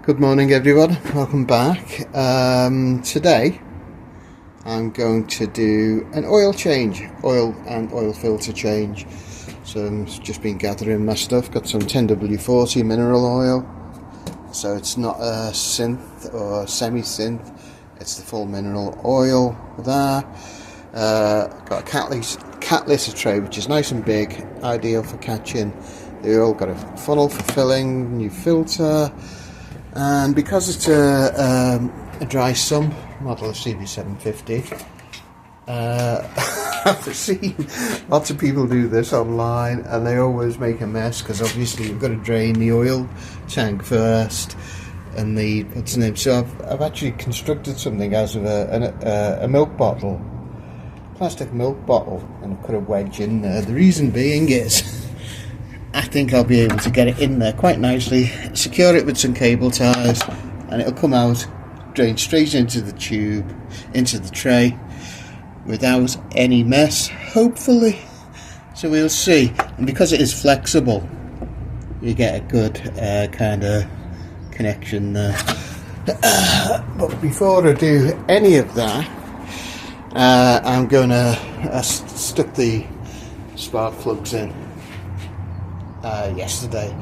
Good morning everyone, welcome back. Today I'm going to do an oil change, oil and oil filter change. So I've just been gathering my stuff, got some 10W40 mineral oil. So it's not a synth or semi-synth, it's the full mineral oil there. Got a cat litter tray which is nice and big, ideal for catching the oil. Got a funnel for filling, new filter. And because it's a dry sump model of CB750, I've seen lots of people do this online and they always make a mess because obviously you've got to drain the oil tank first and the what's the name. So I've actually constructed something out of a milk bottle, plastic milk bottle, and I've put a wedge in there. The reason being is I think I'll be able to get it in there quite nicely, secure it with some cable ties, and it'll come out, drain straight into the tube, into the tray, without any mess, hopefully. So we'll see. And because it is flexible, you get a good kind of connection there. But before I do any of that, I'm going to stick the spark plugs in. Yesterday.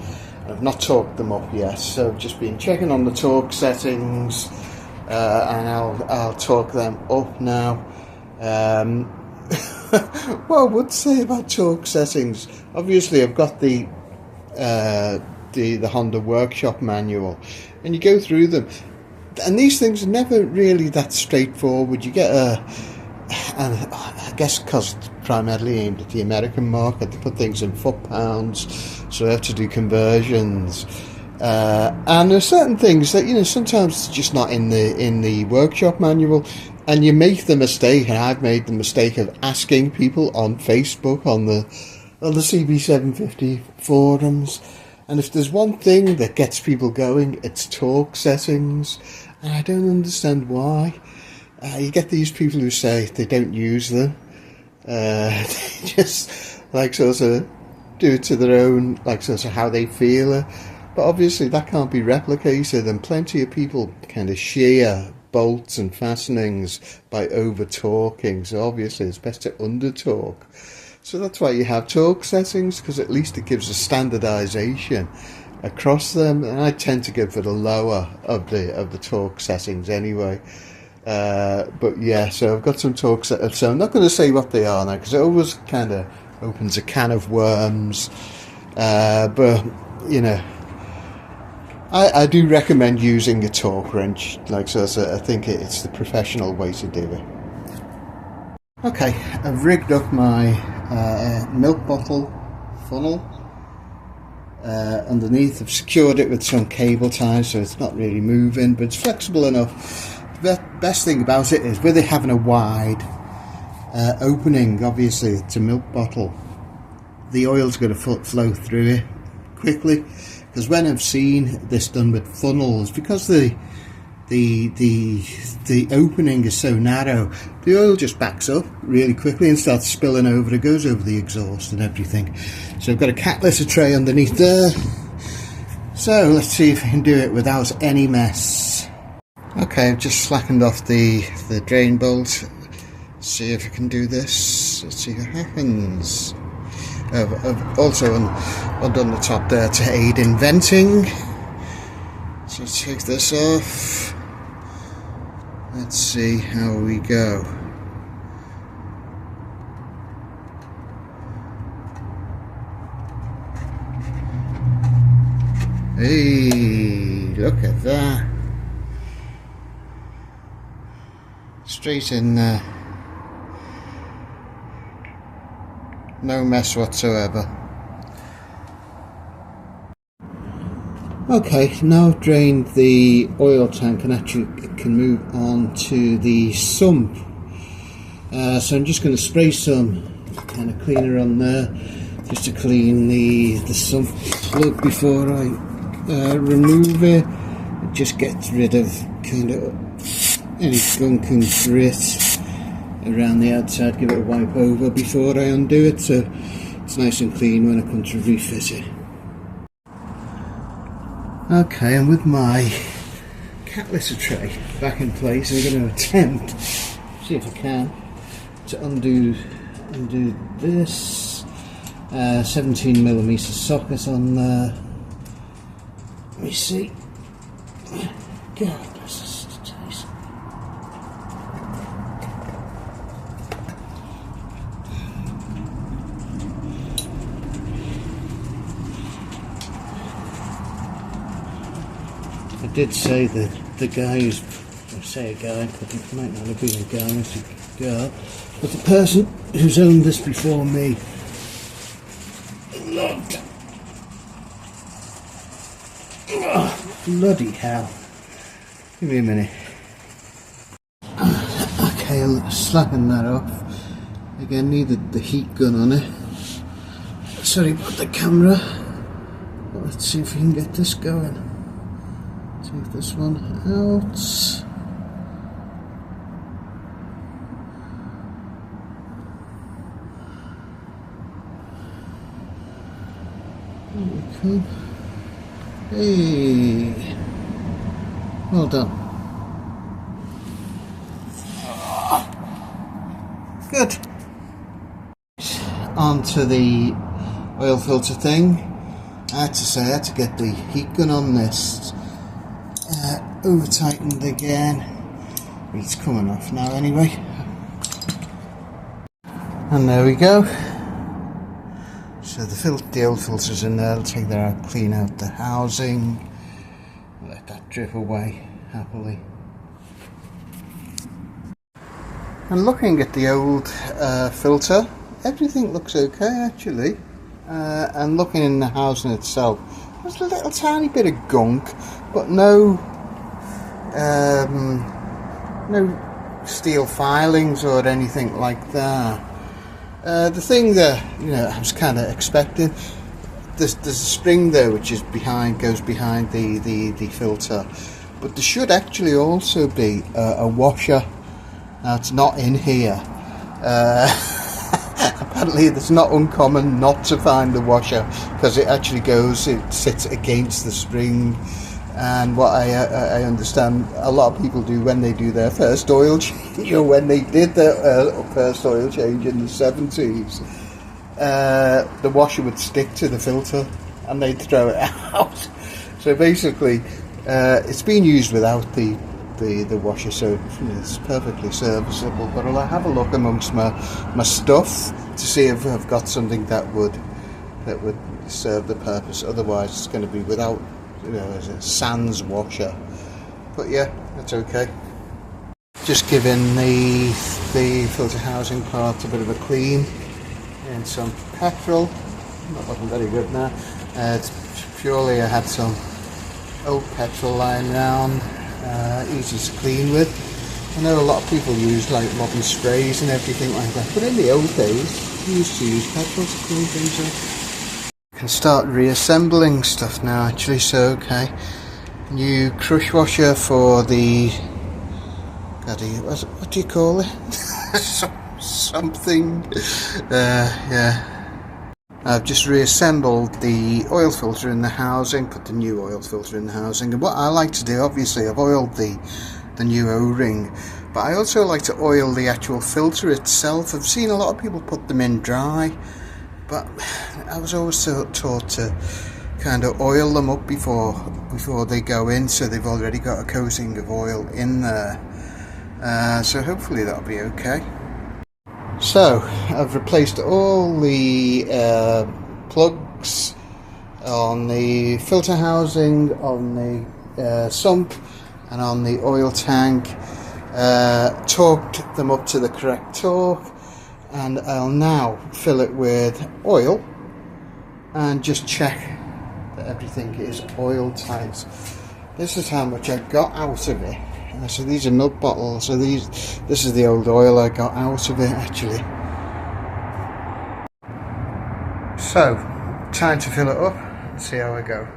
I've not torqued them up yet, so I've just been checking on the torque settings, and I'll torque them up now. What I would say about torque settings, obviously I've got the Honda workshop manual, and you go through them, and these things are never really that straightforward. You get and I guess because it's primarily aimed at the American market, they put things in foot-pounds, so I have to do conversions. And there's certain things that, sometimes it's just not in the workshop manual, and you make the mistake, and I've made the mistake of asking people on Facebook, on the CB750 forums, and if there's one thing that gets people going, it's torque settings, and I don't understand why. You get these people who say they don't use them. They just sort of do it to their own, sort of how they feel it. But obviously that can't be replicated, and plenty of people kind of shear bolts and fastenings by over torquing. So obviously it's best to under torque. So that's why you have torque settings, because at least it gives a standardization across them. And I tend to go for the lower of the torque settings anyway. But yeah, so I've got some torque setups, so I'm not going to say what they are now because it always kind of opens a can of worms, but I do recommend using a torque wrench, so I think it's the professional way to do it. Okay, I've rigged up my milk bottle funnel underneath. I've secured it with some cable ties so it's not really moving, but it's flexible enough. The best thing about it is with it having a wide opening, obviously it's a milk bottle, the oil's going to flow through it quickly, because when I've seen this done with funnels, because the opening is so narrow, the oil just backs up really quickly and starts spilling over. It goes over the exhaust and everything. So I've got a cat litter tray underneath there, so let's see if I can do it without any mess. Okay, I've just slackened off the drain bolt. See if I can do this. Let's see what happens. I've also undone the top there to aid in venting. So take this off. Let's see how we go. Hey, look at that. Straight in there, no mess whatsoever. Okay, now I've drained the oil tank and actually can move on to the sump. So I'm just going to spray some kind of cleaner on there just to clean the sump plug before I remove it. It just gets rid of kind of any gunk and grit around the outside. Give it a wipe over before I undo it, so it's nice and clean when I come to refit it. Okay, and with my cat litter tray back in place. I'm going to attempt, see if I can, to undo this 17mm socket on there. Let me see. God, this is the taste. I did say that the guy who's, I say a guy, but it might not have been a guy, it's a girl, but the person who's owned this before me loved. Oh, bloody hell. Give me a minute. Okay, I'm slapping that off. Again, needed the heat gun on it. Sorry about the camera. But let's see if we can get this going. Take this one out. There we go. Hey, well done. Good. Onto the oil filter thing. I had to say, I had to get the heat gun on this. Over tightened again. It's coming off now anyway. And there we go. So the old filter's in there. I'll take that out, clean out the housing, let that drip away happily. And looking at the old filter, everything looks okay actually. And looking in the housing itself, there's a little tiny bit of gunk, but no steel filings or anything like that. The thing that I was kind of expecting, there's a spring there which is goes behind the filter, but there should actually also be a washer. Now it's not in here. Apparently it's not uncommon not to find the washer because it sits against the spring. And what I understand a lot of people do when they do their first oil change, or when they did their first oil change in the 70s, the washer would stick to the filter and they'd throw it out. So basically it's been used without the washer, so it's perfectly serviceable. But I'll have a look amongst my stuff to see if I've got something that would serve the purpose. Otherwise it's going to be without as a sans washer. But yeah, that's okay. Just giving the filter housing part a bit of a clean and some petrol. Not looking very good now. It's purely I had some old petrol lying around, easy to clean with. I know a lot of people use like modern sprays and everything like that, but in the old days we used to use petrol to clean things up. Can start reassembling stuff now actually, so okay. New crush washer for the, what do you call it? Something. Yeah. I've just reassembled the oil filter in the housing, put the new oil filter in the housing, and what I like to do, obviously I've oiled the new O-ring, but I also like to oil the actual filter itself. I've seen a lot of people put them in dry, but I was always taught to kind of oil them up before they go in, so they've already got a coating of oil in there. So hopefully that'll be okay. So I've replaced all the plugs on the filter housing, on the sump and on the oil tank, torqued them up to the correct torque, and I'll now fill it with oil and just check that everything is oil tight. This is how much I got out of it. So these are nut bottles, so this is the old oil I got out of it actually. So time to fill it up and see how I go.